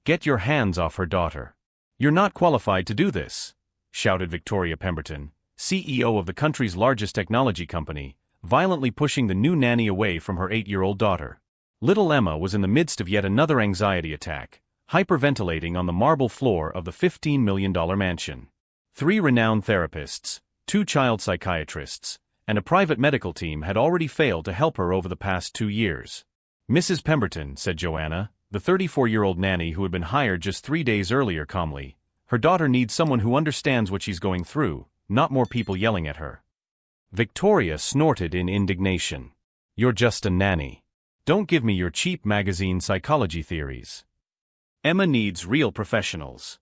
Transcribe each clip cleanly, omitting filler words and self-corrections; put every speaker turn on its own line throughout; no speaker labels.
Get your hands off her daughter. You're not qualified to do this, shouted Victoria Pemberton, CEO of the country's largest technology company, violently pushing the new nanny away from her 8-year-old daughter. Little Emma was in the midst of yet another anxiety attack, hyperventilating on the marble floor of the $15 million mansion. 3 renowned therapists, 2 child psychiatrists, and a private medical team had already failed to help her over the past 2 years. Mrs. Pemberton, said Joanna, the 34-year-old nanny who had been hired just 3 days earlier, calmly, her daughter needs someone who understands what she's going through, not more people yelling at her. Victoria snorted in indignation. You're just a nanny. Don't give me your cheap magazine psychology theories. Emma needs real professionals.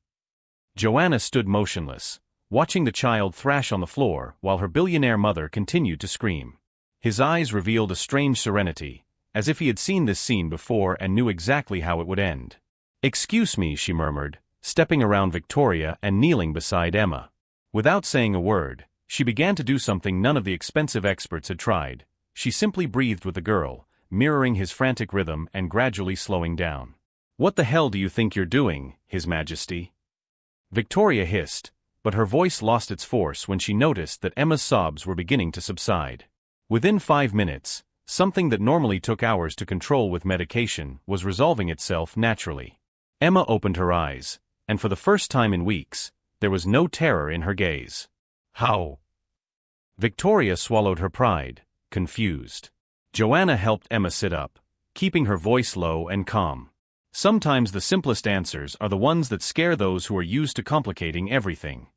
Joanna stood motionless, watching the child thrash on the floor while her billionaire mother continued to scream. His eyes revealed a strange serenity, as if he had seen this scene before and knew exactly how it would end. Excuse me, she murmured, stepping around Victoria and kneeling beside Emma. Without saying a word, she began to do something none of the expensive experts had tried. She simply breathed with the girl, mirroring his frantic rhythm and gradually slowing down. What the hell do you think you're doing, His Majesty? Victoria hissed, but her voice lost its force when she noticed that Emma's sobs were beginning to subside. Within 5 minutes, something that normally took hours to control with medication was resolving itself naturally. Emma opened her eyes, and for the first time in weeks, there was no terror in her gaze. How? Victoria swallowed her pride, confused. Joanna helped Emma sit up, keeping her voice low and calm. Sometimes the simplest answers are the ones that scare those who are used to complicating everything.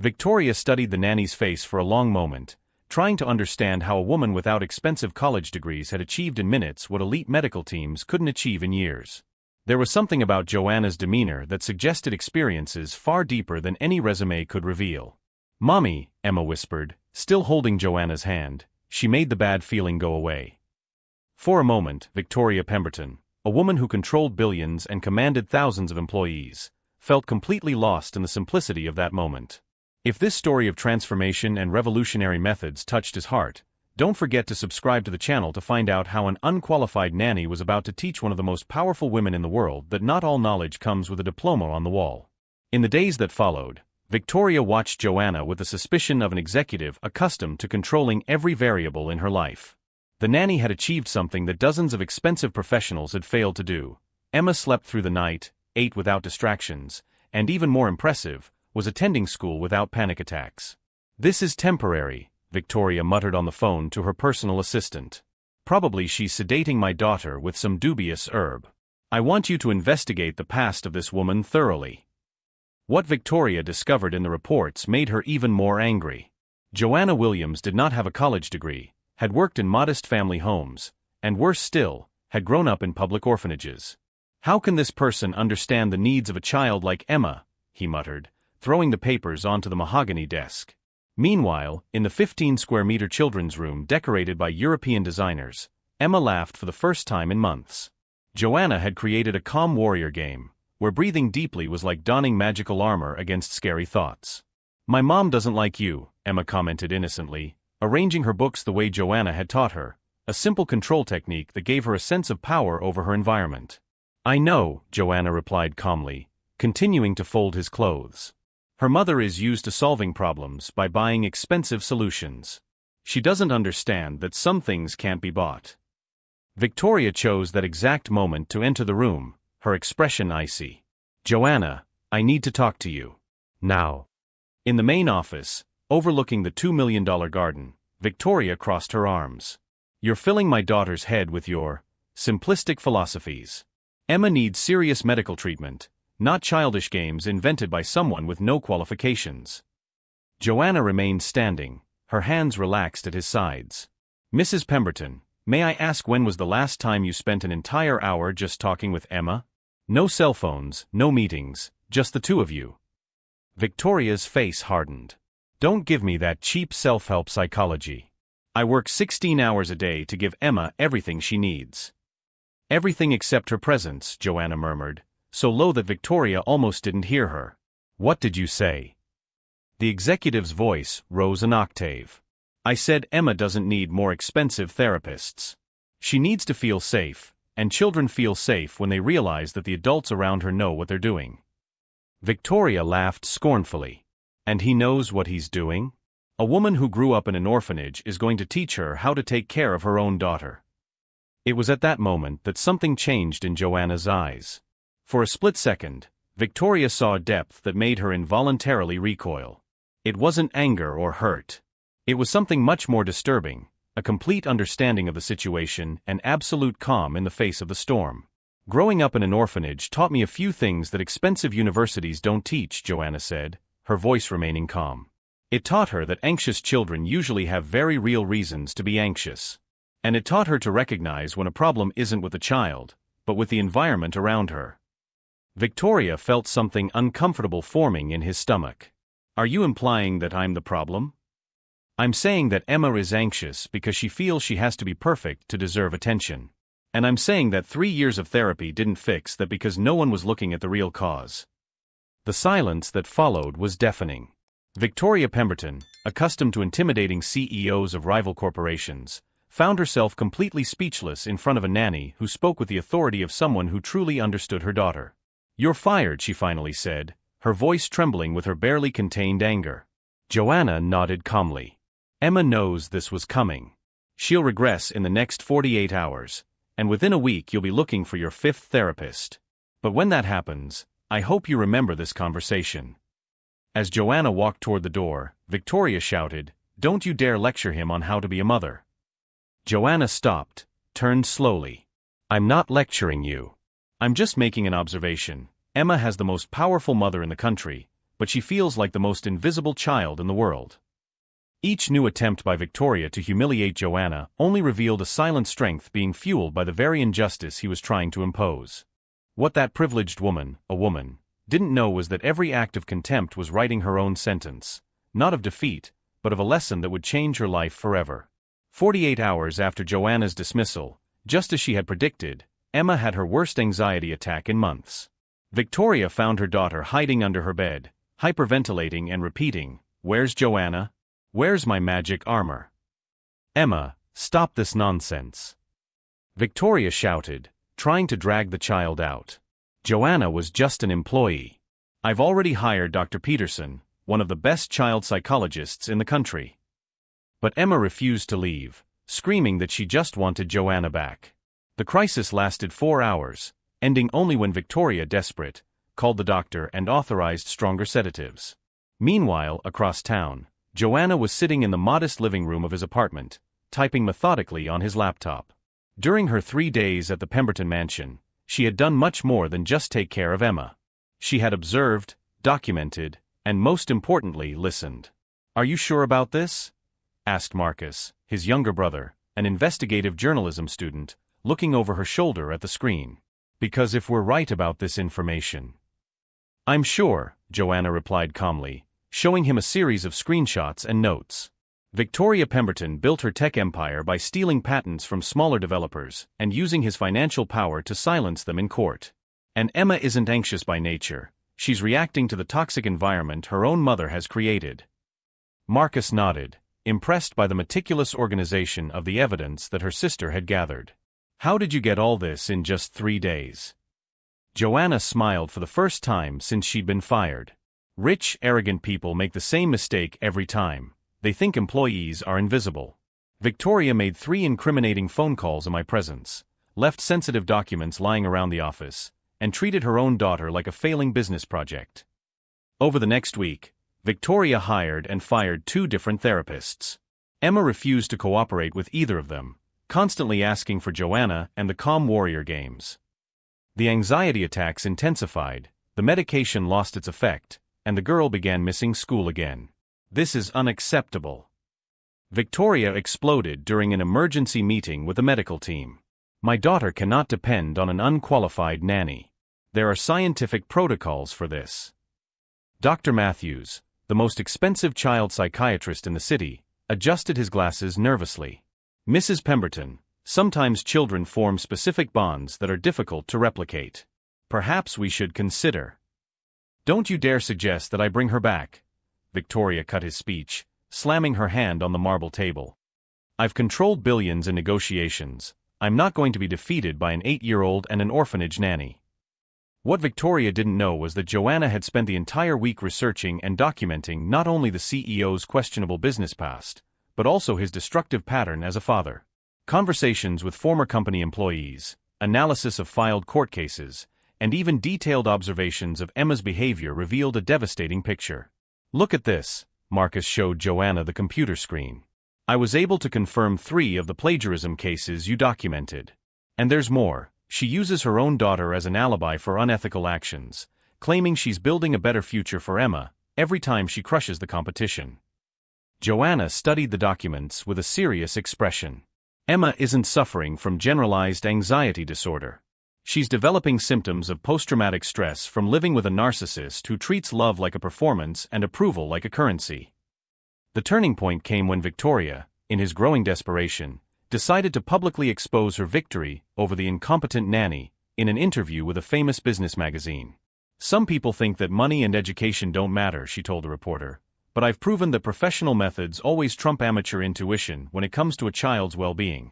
Victoria studied the nanny's face for a long moment, trying to understand how a woman without expensive college degrees had achieved in minutes what elite medical teams couldn't achieve in years. There was something about Joanna's demeanor that suggested experiences far deeper than any resume could reveal. Mommy, Emma whispered, still holding Joanna's hand. She made the bad feeling go away. For a moment, Victoria Pemberton, a woman who controlled billions and commanded thousands of employees, felt completely lost in the simplicity of that moment. If this story of transformation and revolutionary methods touched his heart, don't forget to subscribe to the channel to find out how an unqualified nanny was about to teach one of the most powerful women in the world that not all knowledge comes with a diploma on the wall. In the days that followed, Victoria watched Joanna with the suspicion of an executive accustomed to controlling every variable in her life. The nanny had achieved something that dozens of expensive professionals had failed to do. Emma slept through the night, ate without distractions, and even more impressive, was attending school without panic attacks. This is temporary, Victoria muttered on the phone to her personal assistant. Probably she's sedating my daughter with some dubious herb. I want you to investigate the past of this woman thoroughly. What Victoria discovered in the reports made her even more angry. Joanna Williams did not have a college degree, had worked in modest family homes, and worse still, had grown up in public orphanages. How can this person understand the needs of a child like Emma? He muttered, throwing the papers onto the mahogany desk. Meanwhile, in the 15-square-meter children's room decorated by European designers, Emma laughed for the first time in months. Joanna had created a calm warrior game, where breathing deeply was like donning magical armor against scary thoughts. My mom doesn't like you, Emma commented innocently, arranging her books the way Joanna had taught her, a simple control technique that gave her a sense of power over her environment. I know, Joanna replied calmly, continuing to fold his clothes. Her mother is used to solving problems by buying expensive solutions. She doesn't understand that some things can't be bought. Victoria chose that exact moment to enter the room, her expression icy. Joanna, I need to talk to you. Now. In the main office, overlooking the $2 million garden, Victoria crossed her arms. You're filling my daughter's head with your simplistic philosophies. Emma needs serious medical treatment, not childish games invented by someone with no qualifications. Joanna remained standing, her hands relaxed at his sides. Mrs. Pemberton, may I ask when was the last time you spent an entire hour just talking with Emma? No cell phones, no meetings, just the two of you. Victoria's face hardened. Don't give me that cheap self-help psychology. I work 16 hours a day to give Emma everything she needs. Everything except her presence, Joanna murmured, so low that Victoria almost didn't hear her. What did you say? The executive's voice rose an octave. I said Emma doesn't need more expensive therapists. She needs to feel safe, and children feel safe when they realize that the adults around her know what they're doing. Victoria laughed scornfully. And he knows what he's doing? A woman who grew up in an orphanage is going to teach her how to take care of her own daughter. It was at that moment that something changed in Joanna's eyes. For a split second, Victoria saw a depth that made her involuntarily recoil. It wasn't anger or hurt. It was something much more disturbing, a complete understanding of the situation and absolute calm in the face of the storm. Growing up in an orphanage taught me a few things that expensive universities don't teach, Joanna said, her voice remaining calm. It taught her that anxious children usually have very real reasons to be anxious. And it taught her to recognize when a problem isn't with the child, but with the environment around her. Victoria felt something uncomfortable forming in his stomach. Are you implying that I'm the problem? I'm saying that Emma is anxious because she feels she has to be perfect to deserve attention. And I'm saying that 3 years of therapy didn't fix that because no one was looking at the real cause. The silence that followed was deafening. Victoria Pemberton, accustomed to intimidating CEOs of rival corporations, found herself completely speechless in front of a nanny who spoke with the authority of someone who truly understood her daughter. "You're fired," she finally said, her voice trembling with her barely contained anger. Joanna nodded calmly. Emma knows this was coming. She'll regress in the next 48 hours, and within a week you'll be looking for your 5th therapist. But when that happens, I hope you remember this conversation. As Joanna walked toward the door, Victoria shouted, "Don't you dare lecture him on how to be a mother." Joanna stopped, turned slowly. "I'm not lecturing you. I'm just making an observation. Emma has the most powerful mother in the country, but she feels like the most invisible child in the world." Each new attempt by Victoria to humiliate Joanna only revealed a silent strength being fueled by the very injustice he was trying to impose. What that privileged woman, a woman, didn't know was that every act of contempt was writing her own sentence, not of defeat, but of a lesson that would change her life forever. 48 hours after Joanna's dismissal, just as she had predicted, Emma had her worst anxiety attack in months. Victoria found her daughter hiding under her bed, hyperventilating and repeating, "Where's Joanna? Where's my magic armor?" "Emma, stop this nonsense," Victoria shouted, trying to drag the child out. Joanna was just an employee. "I've already hired Dr. Peterson, one of the best child psychologists in the country." But Emma refused to leave, screaming that she just wanted Joanna back. The crisis lasted 4 hours, ending only when Victoria, desperate, called the doctor and authorized stronger sedatives. Meanwhile, across town, Joanna was sitting in the modest living room of his apartment, typing methodically on his laptop. During her 3 days at the Pemberton mansion, she had done much more than just take care of Emma. She had observed, documented, and most importantly, listened. "Are you sure about this?" asked Marcus, his younger brother, an investigative journalism student, looking over her shoulder at the screen. "Because if we're right about this information..." "I'm sure," Joanna replied calmly, showing him a series of screenshots and notes. Victoria Pemberton built her tech empire by stealing patents from smaller developers and using his financial power to silence them in court. And Emma isn't anxious by nature, she's reacting to the toxic environment her own mother has created. Marcus nodded, impressed by the meticulous organization of the evidence that her sister had gathered. "How did you get all this in just 3 days?" Joanna smiled for the first time since she'd been fired. Rich, arrogant people make the same mistake every time. They think employees are invisible. Victoria made 3 incriminating phone calls in my presence, left sensitive documents lying around the office, and treated her own daughter like a failing business project. Over the next week, Victoria hired and fired 2 different therapists. Emma refused to cooperate with either of them, constantly asking for Joanna and the calm warrior games. The anxiety attacks intensified, the medication lost its effect, and the girl began missing school again. "This is unacceptable," Victoria exploded during an emergency meeting with the medical team. "My daughter cannot depend on an unqualified nanny. There are scientific protocols for this." Dr. Matthews, the most expensive child psychiatrist in the city, adjusted his glasses nervously. "Mrs. Pemberton, sometimes children form specific bonds that are difficult to replicate. Perhaps we should consider..." "Don't you dare suggest that I bring her back," Victoria cut his speech, slamming her hand on the marble table. "I've controlled billions in negotiations. I'm not going to be defeated by an 8-year-old and an orphanage nanny. What Victoria didn't know was that Joanna had spent the entire week researching and documenting not only the CEO's questionable business past, but also his destructive pattern as a father. Conversations with former company employees, analysis of filed court cases, and even detailed observations of Emma's behavior revealed a devastating picture. Look at this, Marcus showed Joanna the computer screen. I was able to confirm 3 of the plagiarism cases you documented. And there's more. She uses her own daughter as an alibi for unethical actions, claiming she's building a better future for Emma every time she crushes the competition. Joanna studied the documents with a serious expression. Emma isn't suffering from generalized anxiety disorder. She's developing symptoms of post-traumatic stress from living with a narcissist who treats love like a performance and approval like a currency. The turning point came when Victoria, in his growing desperation, decided to publicly expose her victory over the incompetent nanny in an interview with a famous business magazine. Some people think that money and education don't matter, she told the reporter, but I've proven that professional methods always trump amateur intuition when it comes to a child's well-being.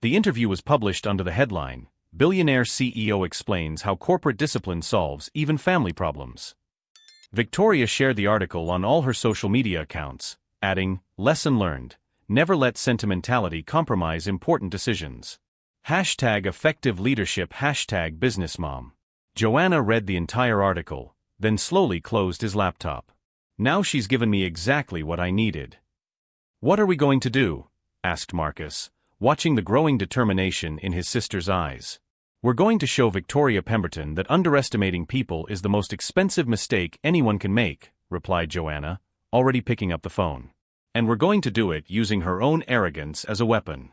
The interview was published under the headline, Billionaire CEO explains how corporate discipline solves even family problems. Victoria shared the article on all her social media accounts, adding, "Lesson learned. Never let sentimentality compromise important decisions. #effective leadership #businessmom." Joanna read the entire article, then slowly closed his laptop. Now she's given me exactly what I needed. What are we going to do? Asked Marcus, watching the growing determination in his sister's eyes. We're going to show Victoria Pemberton that underestimating people is the most expensive mistake anyone can make, replied Joanna, already picking up the phone. And we're going to do it using her own arrogance as a weapon.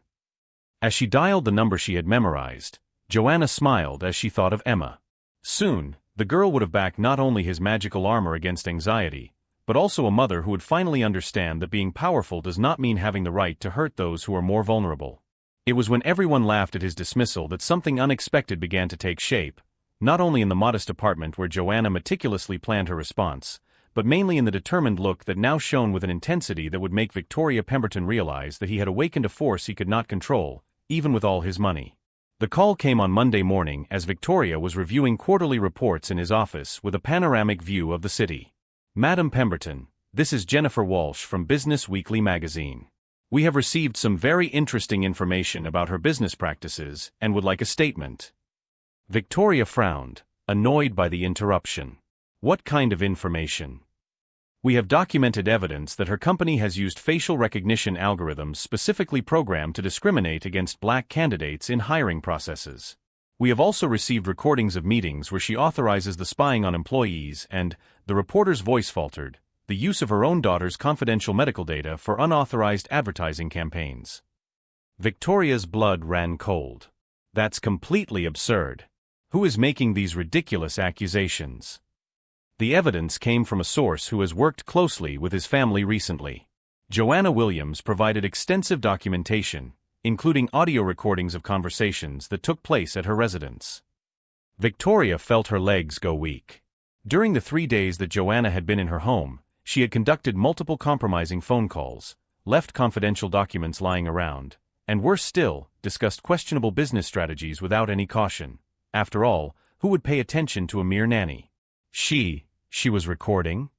As she dialed the number she had memorized, Joanna smiled as she thought of Emma. Soon, the girl would have backed not only his magical armor against anxiety, but also a mother who would finally understand that being powerful does not mean having the right to hurt those who are more vulnerable. It was when everyone laughed at his dismissal that something unexpected began to take shape, not only in the modest apartment where Joanna meticulously planned her response, but mainly in the determined look that now shone with an intensity that would make Victoria Pemberton realize that he had awakened a force he could not control, even with all his money. The call came on Monday morning as Victoria was reviewing quarterly reports in his office with a panoramic view of the city. Madam Pemberton, this is Jennifer Walsh from Business Weekly magazine. We have received some very interesting information about her business practices and would like a statement. Victoria frowned, annoyed by the interruption. What kind of information? We have documented evidence that her company has used facial recognition algorithms specifically programmed to discriminate against black candidates in hiring processes. We have also received recordings of meetings where she authorizes the spying on employees and, the reporter's voice faltered, the use of her own daughter's confidential medical data for unauthorized advertising campaigns. Victoria's blood ran cold. That's completely absurd. Who is making these ridiculous accusations? The evidence came from a source who has worked closely with his family recently. Joanna Williams provided extensive documentation, including audio recordings of conversations that took place at her residence. Victoria felt her legs go weak. During the 3 days that Joanna had been in her home, she had conducted multiple compromising phone calls, left confidential documents lying around, and worse still, discussed questionable business strategies without any caution. After all, who would pay attention to a mere nanny? She was recording?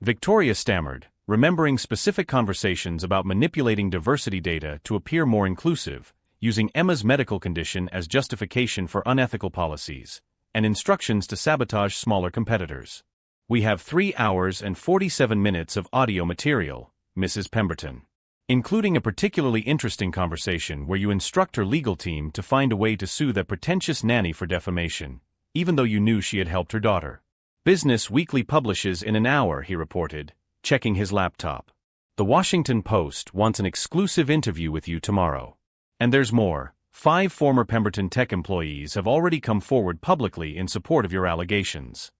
Victoria stammered, remembering specific conversations about manipulating diversity data to appear more inclusive, using Emma's medical condition as justification for unethical policies, and instructions to sabotage smaller competitors. We have 3 hours and 47 minutes of audio material, Mrs. Pemberton, including a particularly interesting conversation where you instruct her legal team to find a way to sue that pretentious nanny for defamation, even though you knew she had helped her daughter. Business Weekly publishes in an hour, he reported, checking his laptop. The Washington Post wants an exclusive interview with you tomorrow. And there's more. 5 former Pemberton Tech employees have already come forward publicly in support of your allegations.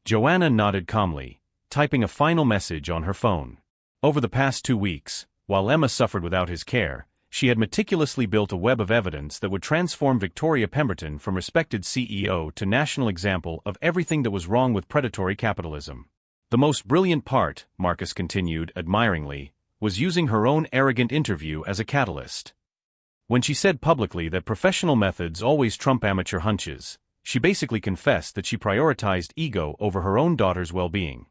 Joanna nodded calmly, typing a final message on her phone. Over the past 2 weeks, while Emma suffered without his care, she had meticulously built a web of evidence that would transform Victoria Pemberton from respected CEO to national example of everything that was wrong with predatory capitalism. The most brilliant part, Marcus continued admiringly, was using her own arrogant interview as a catalyst. When she said publicly that professional methods always trump amateur hunches, she basically confessed that she prioritized ego over her own daughter's well-being.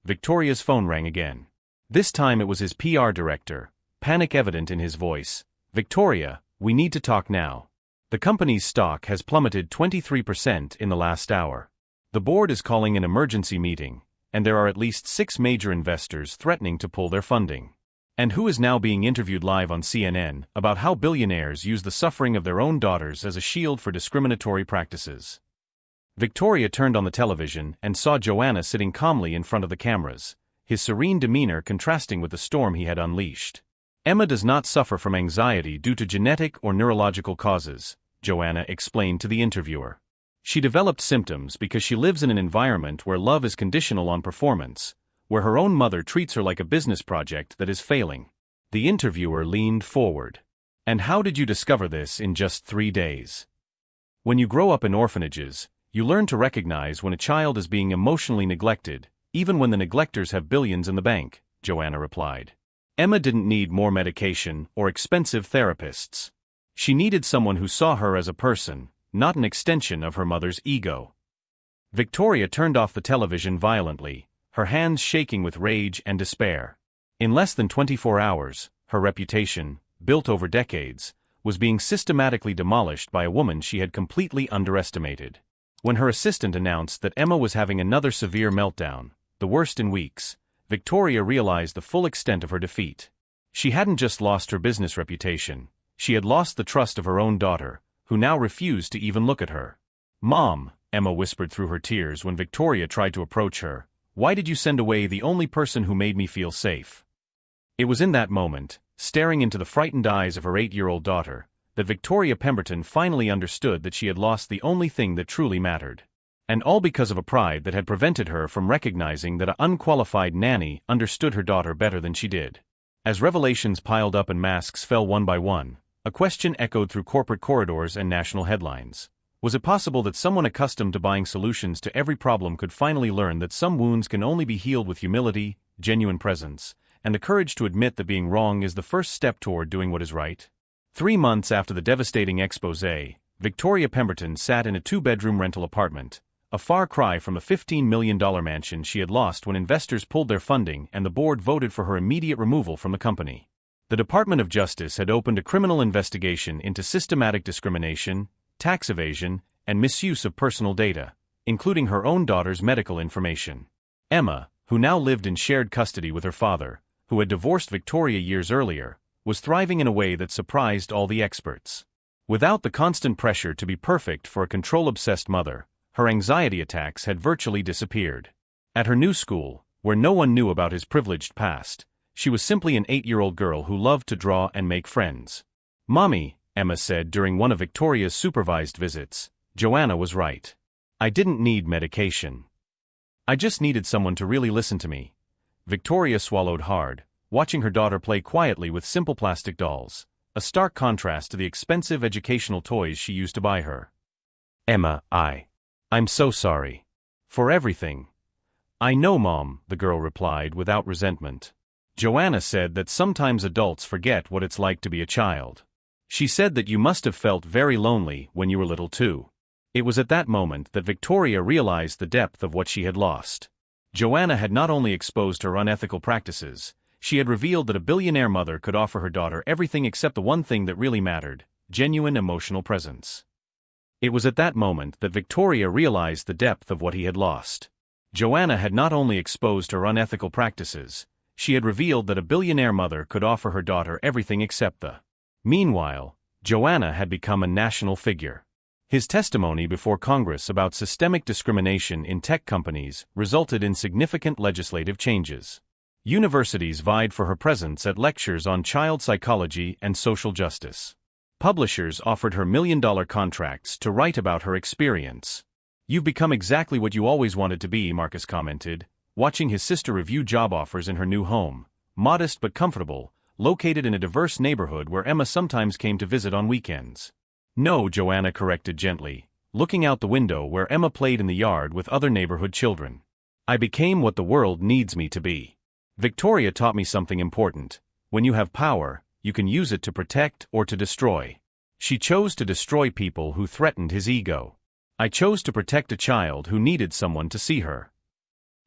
Victoria's phone rang again. This time it was his PR director, panic evident in his voice. "Victoria, we need to talk now. The company's stock has plummeted 23% in the last hour. The board is calling an emergency meeting, and there are at least 6 major investors threatening to pull their funding." And who is now being interviewed live on CNN about how billionaires use the suffering of their own daughters as a shield for discriminatory practices. Victoria turned on the television and saw Joanna sitting calmly in front of the cameras, his serene demeanor contrasting with the storm he had unleashed. "Emma does not suffer from anxiety due to genetic or neurological causes," Joanna explained to the interviewer. "She developed symptoms because she lives in an environment where love is conditional on performance, where her own mother treats her like a business project that is failing." The interviewer leaned forward. "And how did you discover this in just 3 days?" "When you grow up in orphanages, you learn to recognize when a child is being emotionally neglected, even when the neglectors have billions in the bank," Joanna replied. Emma didn't need more medication or expensive therapists. She needed someone who saw her as a person, not an extension of her mother's ego. Victoria turned off the television violently, her hands shaking with rage and despair. In less than 24 hours, her reputation, built over decades, was being systematically demolished by a woman she had completely underestimated. When her assistant announced that Emma was having another severe meltdown, the worst in weeks, Victoria realized the full extent of her defeat. She hadn't just lost her business reputation, she had lost the trust of her own daughter, who now refused to even look at her. "Mom," Emma whispered through her tears when Victoria tried to approach her, "why did you send away the only person who made me feel safe?" It was in that moment, staring into the frightened eyes of her 8-year-old daughter, that Victoria Pemberton finally understood that she had lost the only thing that truly mattered. And all because of a pride that had prevented her from recognizing that an unqualified nanny understood her daughter better than she did. As revelations piled up and masks fell one by one, a question echoed through corporate corridors and national headlines. Was it possible that someone accustomed to buying solutions to every problem could finally learn that some wounds can only be healed with humility, genuine presence, and the courage to admit that being wrong is the first step toward doing what is right? 3 months after the devastating exposé, Victoria Pemberton sat in a 2-bedroom rental apartment, a far cry from the $15 million mansion she had lost when investors pulled their funding and the board voted for her immediate removal from the company. The Department of Justice had opened a criminal investigation into systematic discrimination, tax evasion, and misuse of personal data, including her own daughter's medical information. Emma, who now lived in shared custody with her father, who had divorced Victoria years earlier, was thriving in a way that surprised all the experts. Without the constant pressure to be perfect for a control-obsessed mother, her anxiety attacks had virtually disappeared. At her new school, where no one knew about his privileged past, she was simply an 8-year-old girl who loved to draw and make friends. "Mommy," Emma said during one of Victoria's supervised visits, "Joanna was right. I didn't need medication. I just needed someone to really listen to me." Victoria swallowed hard, watching her daughter play quietly with simple plastic dolls, a stark contrast to the expensive educational toys she used to buy her. "Emma, I'm so sorry. For everything." "I know, Mom," the girl replied without resentment. Joanna said that sometimes adults forget what it's like to be a child. She said that you must have felt very lonely when you were little too. It was at that moment that Victoria realized the depth of what she had lost. Joanna had not only exposed her unethical practices, she had revealed that a billionaire mother could offer her daughter everything except the one thing that really mattered: genuine emotional presence. It was at that moment that Victoria realized the depth of what he had lost. Joanna had not only exposed her unethical practices, she had revealed that a billionaire mother could offer her daughter everything except the. Meanwhile, Joanna had become a national figure. His testimony before Congress about systemic discrimination in tech companies resulted in significant legislative changes. Universities vied for her presence at lectures on child psychology and social justice. Publishers offered her million-dollar contracts to write about her experience. "You've become exactly what you always wanted to be," Marcus commented, watching his sister review job offers in her new home, modest but comfortable, located in a diverse neighborhood where Emma sometimes came to visit on weekends. "No," Joanna corrected gently, looking out the window where Emma played in the yard with other neighborhood children. "I became what the world needs me to be. Victoria taught me something important. When you have power, you can use it to protect or to destroy. She chose to destroy people who threatened his ego. I chose to protect a child who needed someone to see her.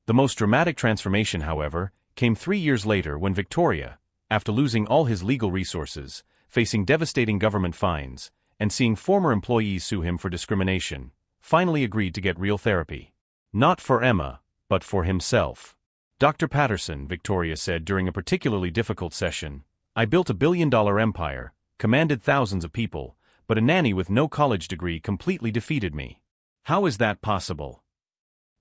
The most dramatic transformation, however, came 3 years later when Victoria, after losing all his legal resources, facing devastating government fines, and seeing former employees sue him for discrimination, finally agreed to get real therapy. Not for Emma, but for himself. Dr. Patterson, Victoria said during a particularly difficult session, I built a billion-dollar empire, commanded thousands of people, but a nanny with no college degree completely defeated me. How is that possible?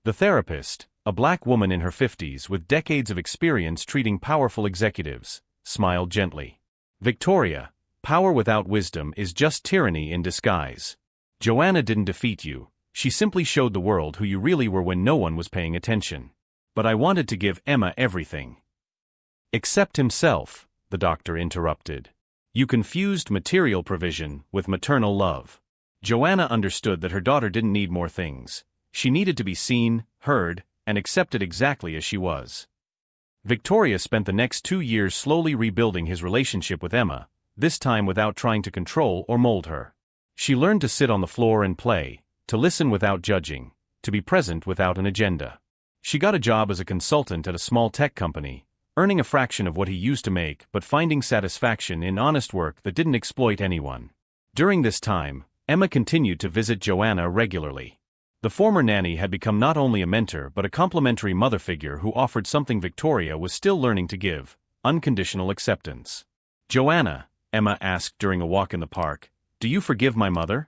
The therapist, a black woman in her 50s with decades of experience treating powerful executives, smiled gently. Victoria, power without wisdom is just tyranny in disguise. Joanna didn't defeat you, she simply showed the world who you really were when no one was paying attention. But I wanted to give Emma everything. Except himself, the doctor interrupted. You confused material provision with maternal love. Joanna understood that her daughter didn't need more things. She needed to be seen, heard, and accepted exactly as she was. Victoria spent the next 2 years slowly rebuilding his relationship with Emma, this time without trying to control or mold her. She learned to sit on the floor and play, to listen without judging, to be present without an agenda. She got a job as a consultant at a small tech company, earning a fraction of what he used to make but finding satisfaction in honest work that didn't exploit anyone. During this time, Emma continued to visit Joanna regularly. The former nanny had become not only a mentor but a complementary mother figure who offered something Victoria was still learning to give: unconditional acceptance. Joanna, Emma asked during a walk in the park, do you forgive my mother?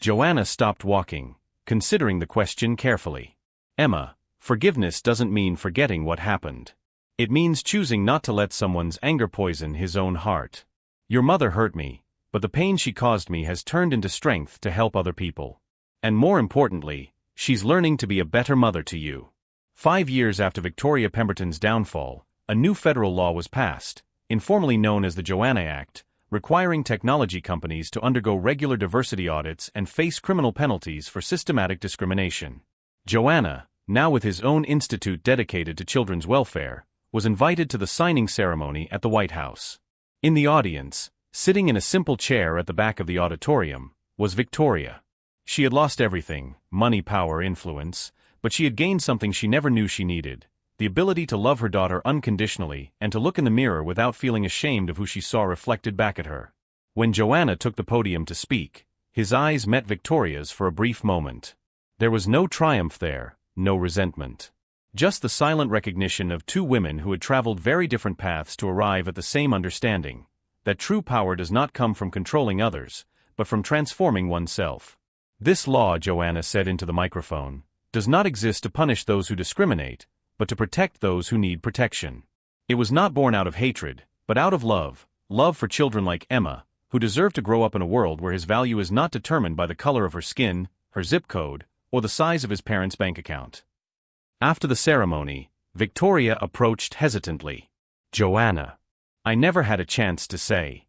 Joanna stopped walking, considering the question carefully. Emma, forgiveness doesn't mean forgetting what happened. It means choosing not to let someone's anger poison his own heart. Your mother hurt me, but the pain she caused me has turned into strength to help other people. And more importantly, she's learning to be a better mother to you. 5 years after Victoria Pemberton's downfall, a new federal law was passed, informally known as the Joanna Act, requiring technology companies to undergo regular diversity audits and face criminal penalties for systematic discrimination. Joanna, now with his own institute dedicated to children's welfare, was invited to the signing ceremony at the White House. In the audience, sitting in a simple chair at the back of the auditorium, was Victoria. She had lost everything: money, power, influence, but she had gained something she never knew she needed: the ability to love her daughter unconditionally and to look in the mirror without feeling ashamed of who she saw reflected back at her. When Joanna took the podium to speak, his eyes met Victoria's for a brief moment. There was no triumph there, no resentment. Just the silent recognition of two women who had traveled very different paths to arrive at the same understanding: that true power does not come from controlling others, but from transforming oneself. This law, Joanna said into the microphone, does not exist to punish those who discriminate, but to protect those who need protection. It was not born out of hatred, but out of love, love for children like Emma, who deserve to grow up in a world where his value is not determined by the color of her skin, her zip code, or the size of his parents' bank account. After the ceremony, Victoria approached hesitantly. Joanna. I never had a chance to say.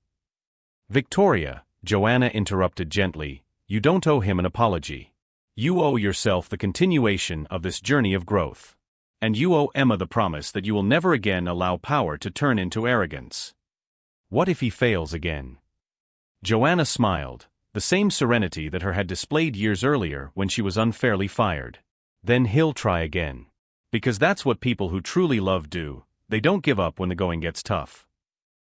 Victoria, Joanna interrupted gently, you don't owe him an apology. You owe yourself the continuation of this journey of growth. And you owe Emma the promise that you will never again allow power to turn into arrogance. What if he fails again? Joanna smiled, the same serenity that her had displayed years earlier when she was unfairly fired. Then he'll try again. Because that's what people who truly love do: they don't give up when the going gets tough.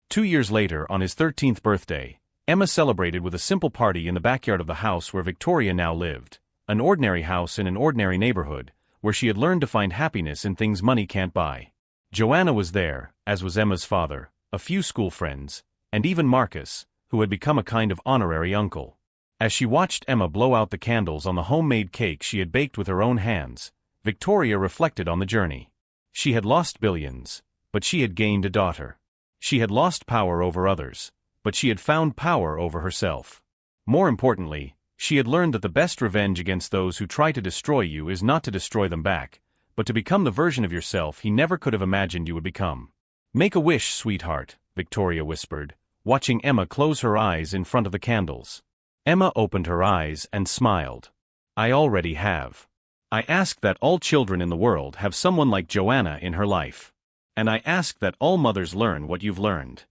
2 years later, on his 13th birthday, Emma celebrated with a simple party in the backyard of the house where Victoria now lived, an ordinary house in an ordinary neighborhood, where she had learned to find happiness in things money can't buy. Joanna was there, as was Emma's father, a few school friends, and even Marcus, who had become a kind of honorary uncle. As she watched Emma blow out the candles on the homemade cake she had baked with her own hands, Victoria reflected on the journey. She had lost billions, but she had gained a daughter. She had lost power over others, but she had found power over herself. More importantly, she had learned that the best revenge against those who try to destroy you is not to destroy them back, but to become the version of yourself he never could have imagined you would become. Make a wish, sweetheart, Victoria whispered, watching Emma close her eyes in front of the candles. Emma opened her eyes and smiled. I already have. I ask that all children in the world have someone like Joanna in her life. And I ask that all mothers learn what you've learned.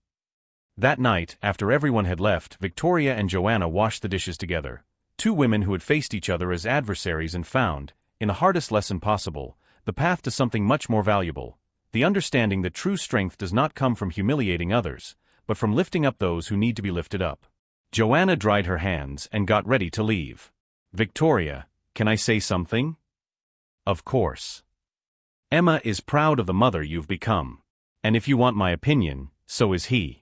That night, after everyone had left, Victoria and Joanna washed the dishes together. Two women who had faced each other as adversaries and found, in the hardest lesson possible, the path to something much more valuable. The understanding that true strength does not come from humiliating others, but from lifting up those who need to be lifted up. Joanna dried her hands and got ready to leave. Victoria, can I say something? Of course. Emma is proud of the mother you've become. And if you want my opinion, so is he.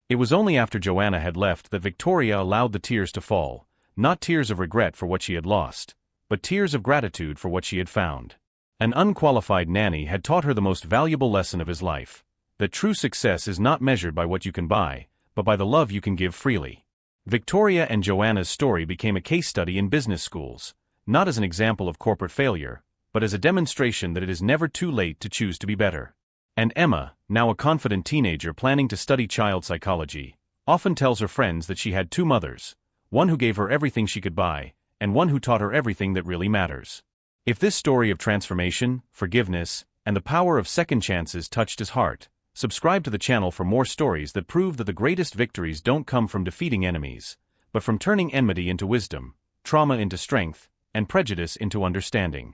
It was only after Joanna had left that Victoria allowed the tears to fall, not tears of regret for what she had lost, but tears of gratitude for what she had found. An unqualified nanny had taught her the most valuable lesson of his life, that true success is not measured by what you can buy, but by the love you can give freely. Victoria and Joanna's story became a case study in business schools, not as an example of corporate failure, but as a demonstration that it is never too late to choose to be better. And Emma, now a confident teenager planning to study child psychology, often tells her friends that she had two mothers, one who gave her everything she could buy, and one who taught her everything that really matters. If this story of transformation, forgiveness, and the power of second chances touched his heart, subscribe to the channel for more stories that prove that the greatest victories don't come from defeating enemies, but from turning enmity into wisdom, trauma into strength, and prejudice into understanding.